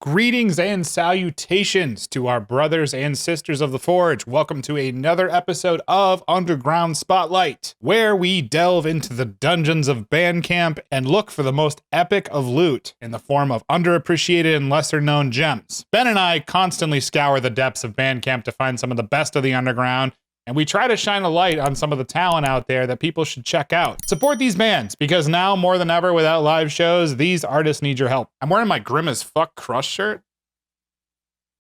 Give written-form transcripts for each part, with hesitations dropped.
Greetings and salutations to our brothers and sisters of the Forge. Welcome to another episode of Underground Spotlight, where we delve into the dungeons of Bandcamp and look for the most epic of loot in the form of underappreciated and lesser known gems. Ben and I constantly scour the depths of Bandcamp to find some of the best of the underground, and we try to shine a light on some of the talent out there that people should check out. Support these bands, because now more than ever without live shows, these artists need your help. I'm wearing my Grim as Fuck Crush shirt.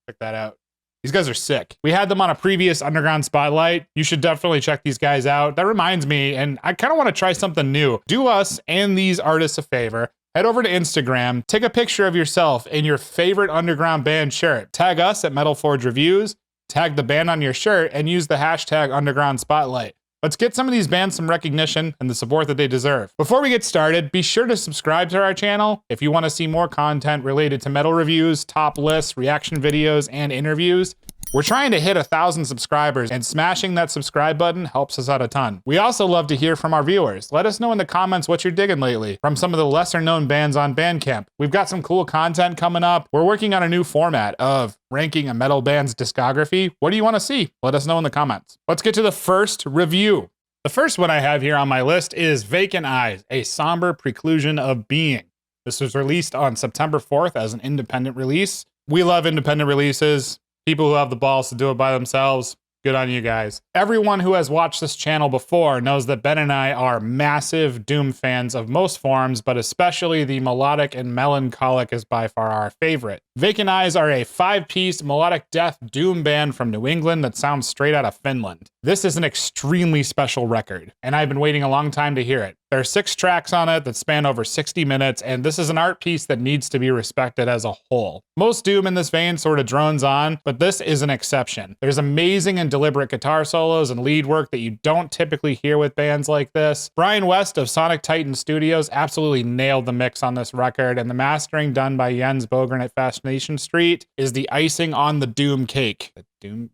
Check that out. These guys are sick. We had them on a previous Underground Spotlight. You should definitely check these guys out. That reminds me, and I kind of want to try something new. Do us and these artists a favor. Head over to Instagram, take a picture of yourself in your favorite underground band shirt. Tag us at Metal Forge Reviews. Tag the band on your shirt and use the hashtag Underground Spotlight. Let's get some of these bands some recognition and the support that they deserve. Before we get started, be sure to subscribe to our channel if you want to see more content related to metal reviews, top lists, reaction videos, and interviews. We're trying to hit 1,000 subscribers, and smashing that subscribe button helps us out a ton. We also love to hear from our viewers. Let us know in the comments what you're digging lately from some of the lesser known bands on Bandcamp. We've got some cool content coming up. We're working on a new format of ranking a metal band's discography. What do you want to see? Let us know in the comments. Let's get to the first review. The first one I have here on my list is Vacant Eyes, a Somber Preclusion of Being. This was released on September 4th as an independent release. We love independent releases. People who have the balls to do it by themselves, good on you guys. Everyone who has watched this channel before knows that Ben and I are massive Doom fans of most forms, but especially the melodic and melancholic is by far our favorite. Vacant Eyes are a 5-piece melodic death Doom band from New England that sounds straight out of Finland. This is an extremely special record, and I've been waiting a long time to hear it. There are 6 tracks on it that span over 60 minutes, and this is an art piece that needs to be respected as a whole. Most Doom in this vein sort of drones on, but this is an exception. There's amazing and deliberate guitar solos and lead work that you don't typically hear with bands like this. Brian West of Sonic Titan Studios absolutely nailed the mix on this record, and the mastering done by Jens Bogren at Fascination Street is the icing on the Doom cake. The Doom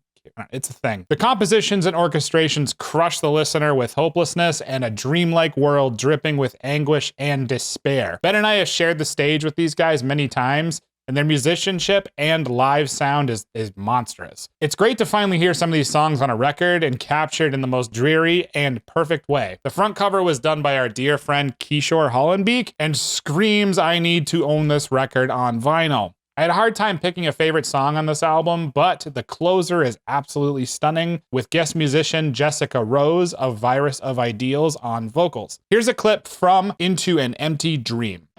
It's a thing. The compositions and orchestrations crush the listener with hopelessness and a dreamlike world dripping with anguish and despair. Ben and I have shared the stage with these guys many times, and their musicianship and live sound is monstrous. It's great to finally hear some of these songs on a record and captured in the most dreary and perfect way. The front cover was done by our dear friend Kishore Hollenbeek and screams I need to own this record on vinyl. I had a hard time picking a favorite song on this album, but the closer is absolutely stunning, with guest musician Jessica Rose of Virus of Ideals on vocals. Here's a clip from Into an Empty Dream.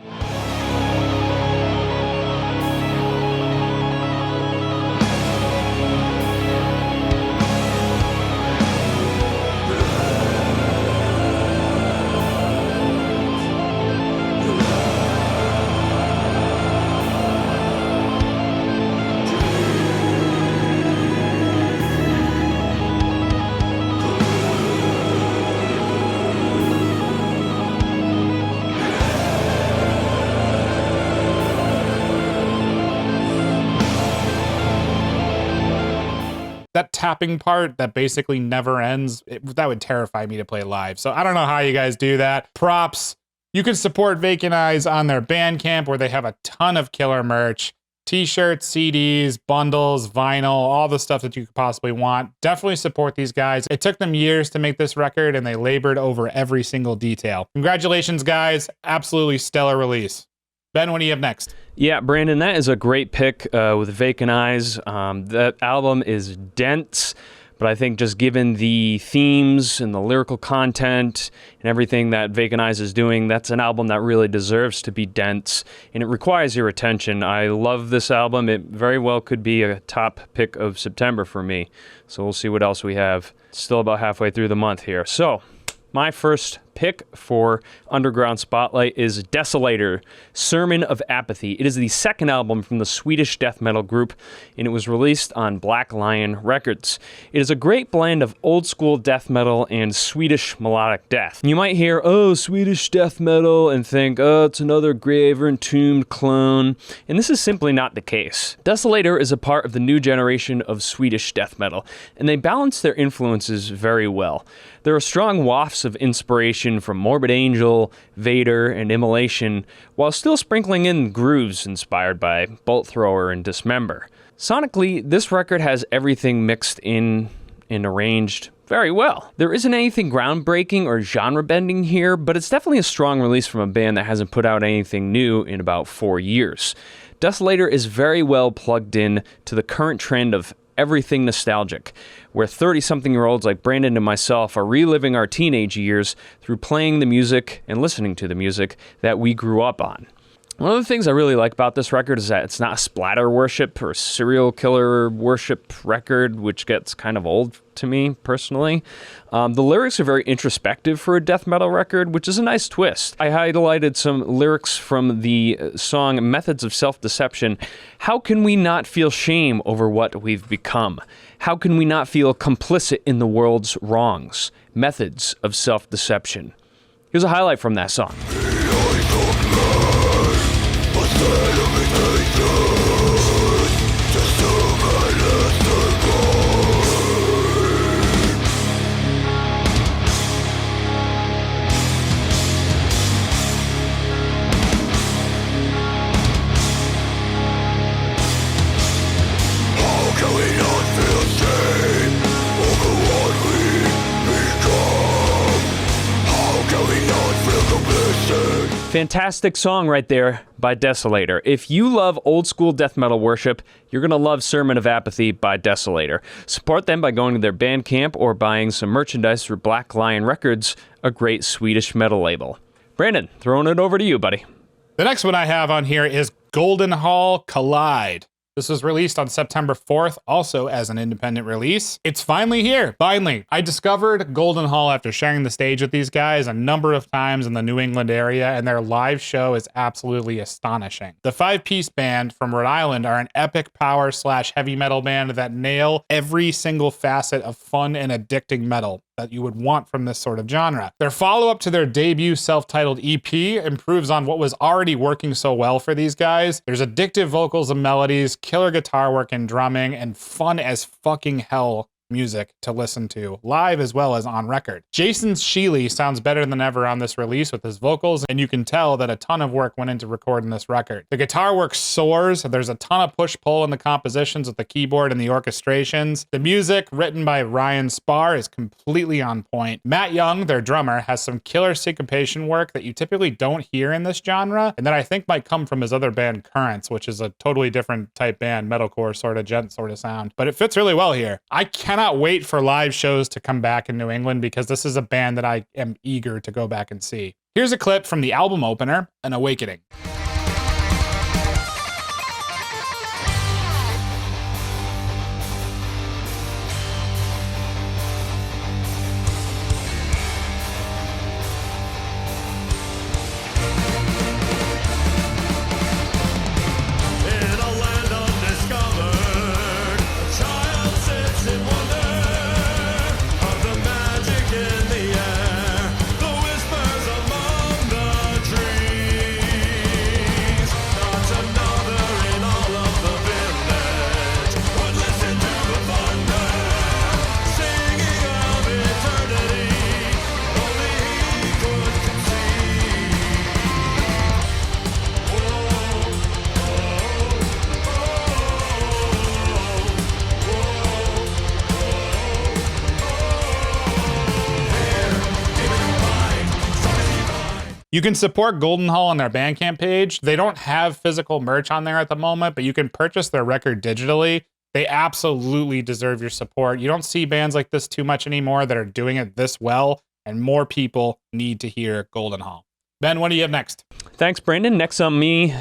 That tapping part that basically never ends, that would terrify me to play live. So I don't know how you guys do that. Props. You can support Vacant Eyes on their Bandcamp, where they have a ton of killer merch. T-shirts, CDs, bundles, vinyl, all the stuff that you could possibly want. Definitely support these guys. It took them years to make this record, and they labored over every single detail. Congratulations, guys. Absolutely stellar release. Ben, what do you have next? Yeah, Brandon, that is a great pick with Vacant Eyes. That album is dense, but I think just given the themes and the lyrical content and everything that Vacant Eyes is doing, that's an album that really deserves to be dense, and it requires your attention. I love this album. It very well could be a top pick of September for me, so we'll see what else we have. Still about halfway through the month here. So, my first pick for Underground Spotlight is Desolator, Sermon of Apathy. It is the second album from the Swedish death metal group, and it was released on Black Lion Records. It is a great blend of old school death metal and Swedish melodic death. You might hear, oh, Swedish death metal, and think, oh, it's another grave or entombed clone, and this is simply not the case. Desolator is a part of the new generation of Swedish death metal, and they balance their influences very well. There are strong wafts of inspiration inspiration from Morbid Angel, Vader, and Immolation, while still sprinkling in grooves inspired by Bolt Thrower and Dismember. Sonically, this record has everything mixed in and arranged very well. There isn't anything groundbreaking or genre-bending here, but it's definitely a strong release from a band that hasn't put out anything new in about 4 years. Desolator is very well plugged in to the current trend of everything nostalgic, where 30-something-year-olds like Brandon and myself are reliving our teenage years through playing the music and listening to the music that we grew up on. One of the things I really like about this record is that it's not a splatter worship or serial killer worship record, which gets kind of old to me personally. The lyrics are very introspective for a death metal record, which is a nice twist. I highlighted some lyrics from the song Methods of Self-Deception. How can we not feel shame over what we've become? How can we not feel complicit in the world's wrongs? Methods of Self-Deception. Here's a highlight from that song. Fantastic song right there by Desolator. If you love old school death metal worship, you're going to love Sermon of Apathy by Desolator. Support them by going to their Bandcamp or buying some merchandise through Black Lion Records, a great Swedish metal label. Brandon, throwing it over to you, buddy. The next one I have on here is Goldenhall Collide. This was released on September 4th, also as an independent release. It's finally here, finally. I discovered Goldenhall after sharing the stage with these guys a number of times in the New England area, and their live show is absolutely astonishing. The 5-piece band from Rhode Island are an epic power / heavy metal band that nail every single facet of fun and addicting metal that you would want from this sort of genre. Their follow-up to their debut self-titled EP improves on what was already working so well for these guys. There's addictive vocals and melodies, killer guitar work and drumming, and fun as fucking hell music to listen to, live as well as on record. Jason Sheely sounds better than ever on this release with his vocals, and you can tell that a ton of work went into recording this record. The guitar work soars, there's a ton of push-pull in the compositions with the keyboard and the orchestrations. The music, written by Ryan Spar, is completely on point. Matt Young, their drummer, has some killer syncopation work that you typically don't hear in this genre, and that I think might come from his other band, Currents, which is a totally different type band, metalcore sort of gent sort of sound. But it fits really well here. I cannot wait for live shows to come back in New England because this is a band that I am eager to go back and see. Here's a clip from the album opener, An Awakening. You can support Goldenhall on their Bandcamp page. They don't have physical merch on there at the moment, but you can purchase their record digitally. They absolutely deserve your support. You don't see bands like this too much anymore that are doing it this well, and more people need to hear Goldenhall. Ben, what do you have next? Thanks, Brandon. Next on me...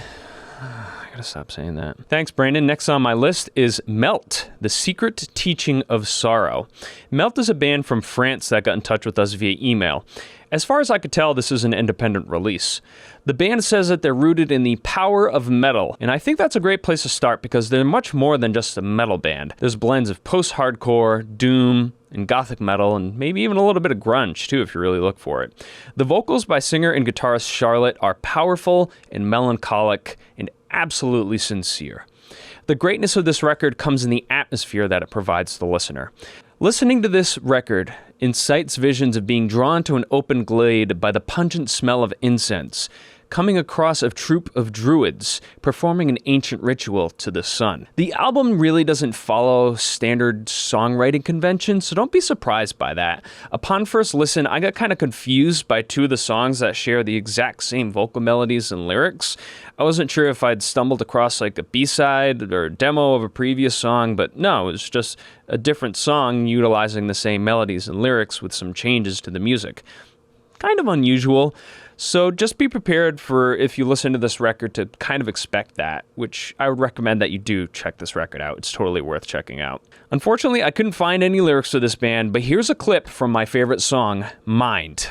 I gotta stop saying that. Thanks, Brandon. Next on my list is Melt, The Secret Teaching of Sorrow. Melt is a band from France that got in touch with us via email. As far as I could tell, this is an independent release. The band says that they're rooted in the power of metal, and I think that's a great place to start because they're much more than just a metal band. There's blends of post-hardcore, doom, and gothic metal, and maybe even a little bit of grunge too if you really look for it. The vocals by singer and guitarist Charlotte are powerful and melancholic and absolutely sincere. The greatness of this record comes in the atmosphere that it provides the listener. Listening to this record incites visions of being drawn to an open glade by the pungent smell of incense, coming across a troop of druids performing an ancient ritual to the sun. The album really doesn't follow standard songwriting conventions, so don't be surprised by that. Upon first listen, I got kind of confused by two of the songs that share the exact same vocal melodies and lyrics. I wasn't sure if I'd stumbled across like a B-side or a demo of a previous song, but no, it was just a different song utilizing the same melodies and lyrics with some changes to the music. Kind of unusual. So just be prepared for, if you listen to this record, to kind of expect that, which I would recommend that you do check this record out. It's totally worth checking out. Unfortunately, I couldn't find any lyrics to this band, but here's a clip from my favorite song, Mind.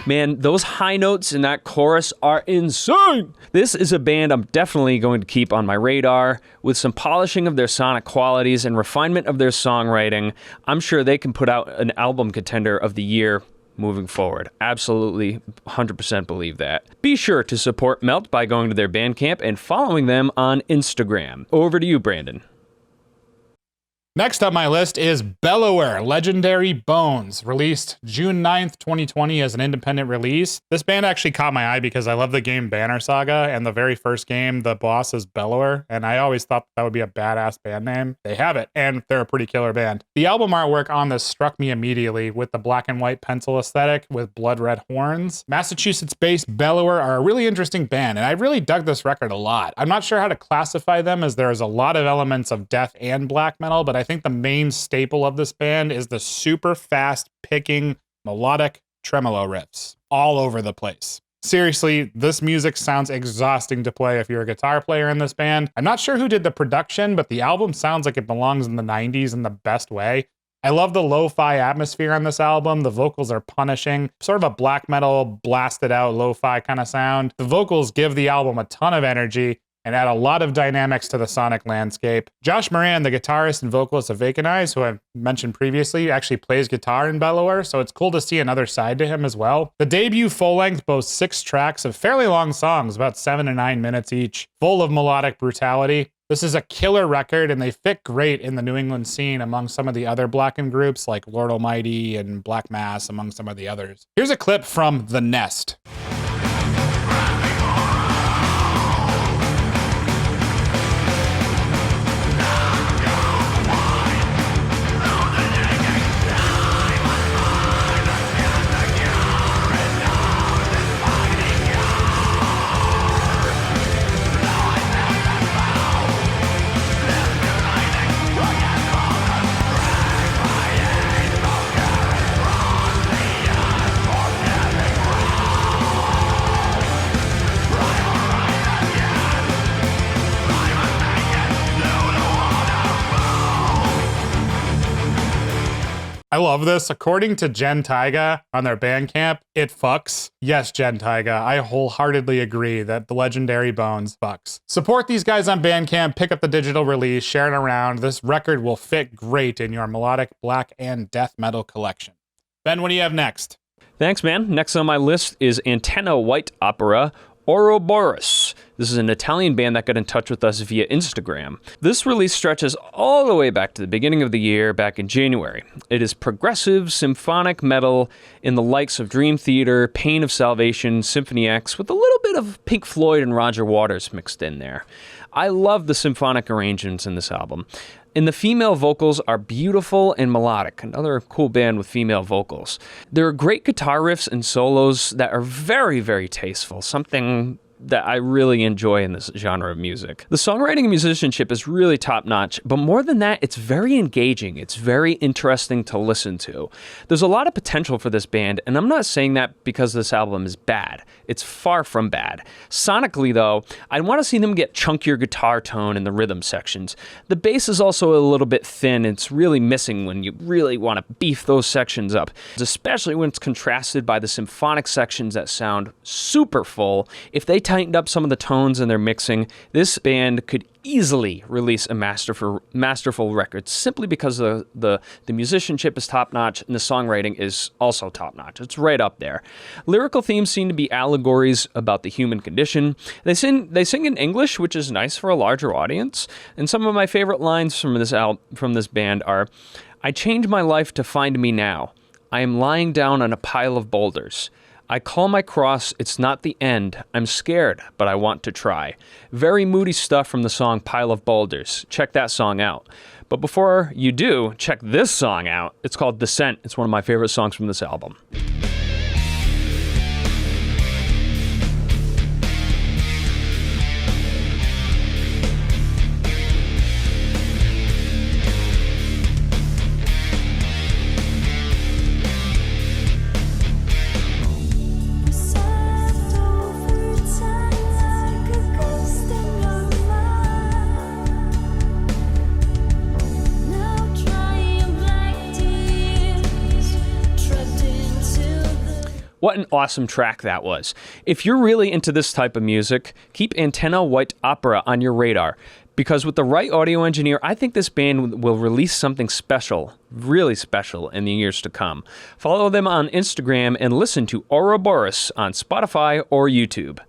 Man, those high notes in that chorus are insane! This is a band I'm definitely going to keep on my radar. With some polishing of their sonic qualities and refinement of their songwriting, I'm sure they can put out an album contender of the year moving forward. Absolutely, 100% believe that. Be sure to support Melt by going to their Bandcamp and following them on Instagram. Over to you, Brandon. Next on my list is Bellower, Legendary Bones, released June 9th, 2020 as an independent release. This band actually caught my eye because I love the game Banner Saga, and the very first game, the boss is Bellower, and I always thought that would be a badass band name. They have it, and they're a pretty killer band. The album artwork on this struck me immediately with the black and white pencil aesthetic with blood red horns. Massachusetts-based Bellower are a really interesting band, and I really dug this record a lot. I'm not sure how to classify them, as there's a lot of elements of death and black metal, but I think the main staple of this band is the super fast picking melodic tremolo riffs all over the place. Seriously, this music sounds exhausting to play if you're a guitar player in this band. I'm not sure who did the production, but the album sounds like it belongs in the 90s in the best way. I love the lo-fi atmosphere on this album. The vocals are punishing, sort of a black metal blasted out lo-fi kind of sound. The vocals give the album a ton of energy and add a lot of dynamics to the sonic landscape. Josh Moran, the guitarist and vocalist of Vacant Eyes, who I've mentioned previously, actually plays guitar in Bellower, so it's cool to see another side to him as well. The debut full-length boasts 6 tracks of fairly long songs, about 7 to 9 minutes each, full of melodic brutality. This is a killer record, and they fit great in the New England scene among some of the other blackened groups like Lord Almighty and Black Mass, among some of the others. Here's a clip from The Nest. I love this. According to Jen Taiga on their Bandcamp, it fucks. Yes, Jen Taiga, I wholeheartedly agree that the Legendary Bones fucks. Support these guys on Bandcamp, pick up the digital release, share it around. This record will fit great in your melodic black and death metal collection. Ben, what do you have next? Thanks, man. Next on my list is Antena White Opera, Ouroboros. This is an Italian band that got in touch with us via Instagram. This release stretches all the way back to the beginning of the year, back in January. It is progressive symphonic metal in the likes of Dream Theater, Pain of Salvation, Symphony X, with a little bit of Pink Floyd and Roger Waters mixed in there. I love the symphonic arrangements in this album. And the female vocals are beautiful and melodic. Another cool band with female vocals. There are great guitar riffs and solos that are very, very tasteful. Something that I really enjoy in this genre of music. The songwriting and musicianship is really top-notch, but more than that, it's very engaging. It's very interesting to listen to. There's a lot of potential for this band, and I'm not saying that because this album is bad. It's far from bad. Sonically, though, I want to see them get chunkier guitar tone in the rhythm sections. The bass is also a little bit thin. It's really missing when you really want to beef those sections up, especially when it's contrasted by the symphonic sections that sound super full. If they tightened up some of the tones in their mixing, this band could easily release a masterful record simply because the musicianship is top-notch and the songwriting is also top-notch. It's right up there. Lyrical themes seem to be allegories about the human condition. They sing in English, which is nice for a larger audience. And some of my favorite lines from this band are, "I change my life to find me now. I am lying down on a pile of boulders. I call my cross, it's not the end. I'm scared, but I want to try." Very moody stuff from the song Pile of Boulders. Check that song out. But before you do, check this song out. It's called Descent. It's one of my favorite songs from this album. What an awesome track that was. If you're really into this type of music, keep Antena White Opera on your radar, because with the right audio engineer, I think this band will release something special, really special, in the years to come. Follow them on Instagram and listen to Ouroboros on Spotify or YouTube.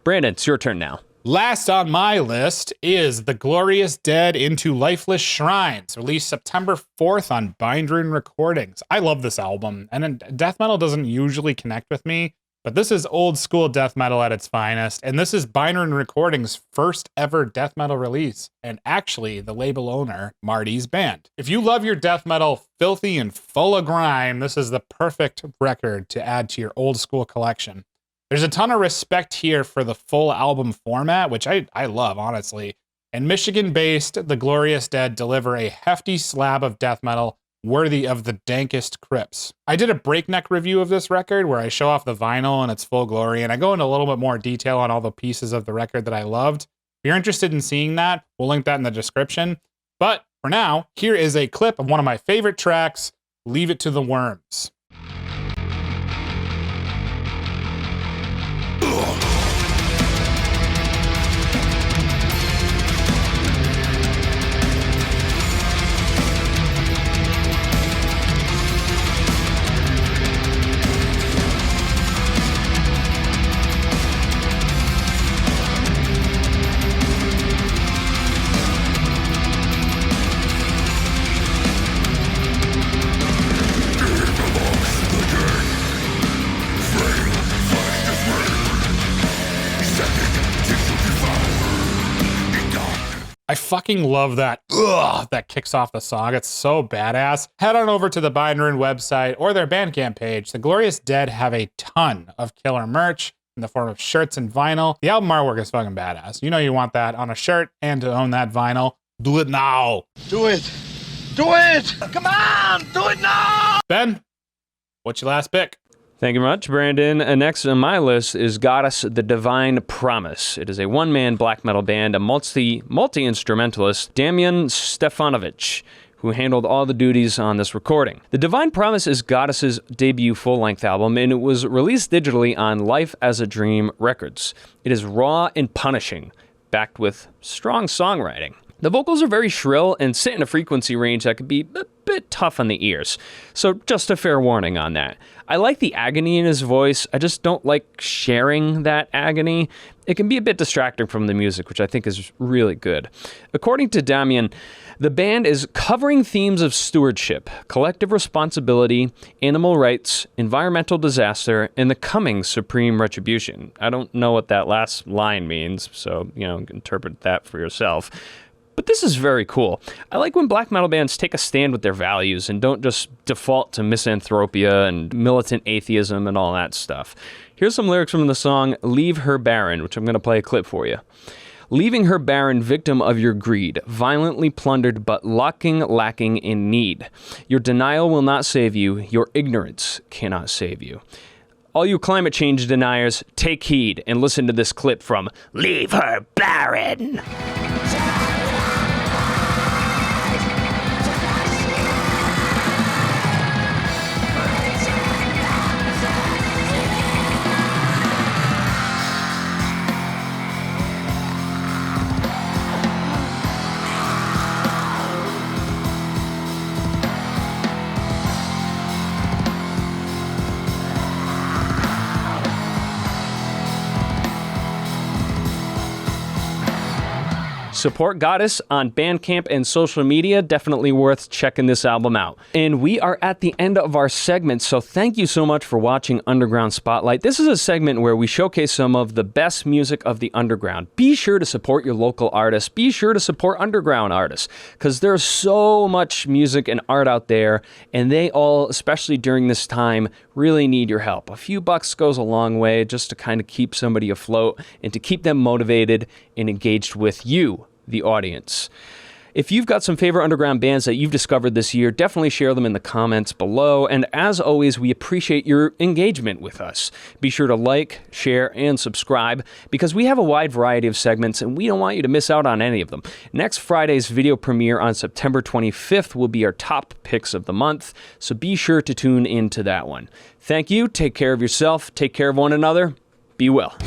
Brandon, it's your turn now. Last on my list is The Glorious Dead into Lifeless Shrines, released September 4th on Bindrune Recordings. I love this album, and death metal doesn't usually connect with me, but this is old school death metal at its finest, and this is Bindrune Recordings' first ever death metal release, and actually the label owner, Marty's band. If you love your death metal filthy and full of grime, this is the perfect record to add to your old school collection. There's a ton of respect here for the full album format, which I love, honestly. And Michigan-based The Glorious Dead deliver a hefty slab of death metal worthy of the dankest crypts. I did a breakneck review of this record where I show off the vinyl in its full glory, and I go into a little bit more detail on all the pieces of the record that I loved. If you're interested in seeing that, we'll link that in the description. But for now, here is a clip of one of my favorite tracks, Leave It to the Worms. I fucking love that that kicks off the song. It's so badass. Head on over to the Bindrune website or their Bandcamp page. The Glorious Dead have a ton of killer merch in the form of shirts and vinyl. The album artwork is fucking badass. You know you want that on a shirt and to own that vinyl. Do it now. Do it. Do it. Come on. Do it now. Ben, what's your last pick? Thank you much, Brandon. Next on my list is Goddess, the Divine Promise. It is a one-man black metal band, a multi-instrumentalist, Damian Stefanovic, who handled all the duties on this recording. The Divine Promise is Goddess's debut full-length album, and it was released digitally on Life as a Dream Records. It is raw and punishing, backed with strong songwriting. The vocals are very shrill and sit in a frequency range that could be a bit tough on the ears, so just a fair warning on that. I like the agony in his voice, I just don't like sharing that agony. It can be a bit distracting from the music, which I think is really good. According to Damian, the band is covering themes of stewardship, collective responsibility, animal rights, environmental disaster, and the coming supreme retribution. I don't know what that last line means, so, interpret that for yourself. But this is very cool. I like when black metal bands take a stand with their values and don't just default to misanthropia and militant atheism and all that stuff. Here's some lyrics from the song Leave Her Barren, which I'm going to play a clip for you. Leaving her barren, victim of your greed, violently plundered but lacking in need. Your denial will not save you, your ignorance cannot save you. All you climate change deniers, take heed and listen to this clip from Leave Her Barren. Support Goddess on Bandcamp and social media. Definitely worth checking this album out. And we are at the end of our segment, so thank you so much for watching Underground Spotlight. This is a segment where we showcase some of the best music of the underground. Be sure to support your local artists. Be sure to support underground artists, because there's so much music and art out there, and they all, especially during this time, really need your help. A few bucks goes a long way just to kind of keep somebody afloat and to keep them motivated and engaged with you, the audience. If you've got some favorite underground bands that you've discovered this year, definitely share them in the comments below. And as always, we appreciate your engagement with us. Be sure to like, share, and subscribe, because we have a wide variety of segments and we don't want you to miss out on any of them. Next Friday's video premiere on September 25th will be our top picks of the month, so be sure to tune into that one. Thank you. Take care of yourself. Take care of one another. Be well.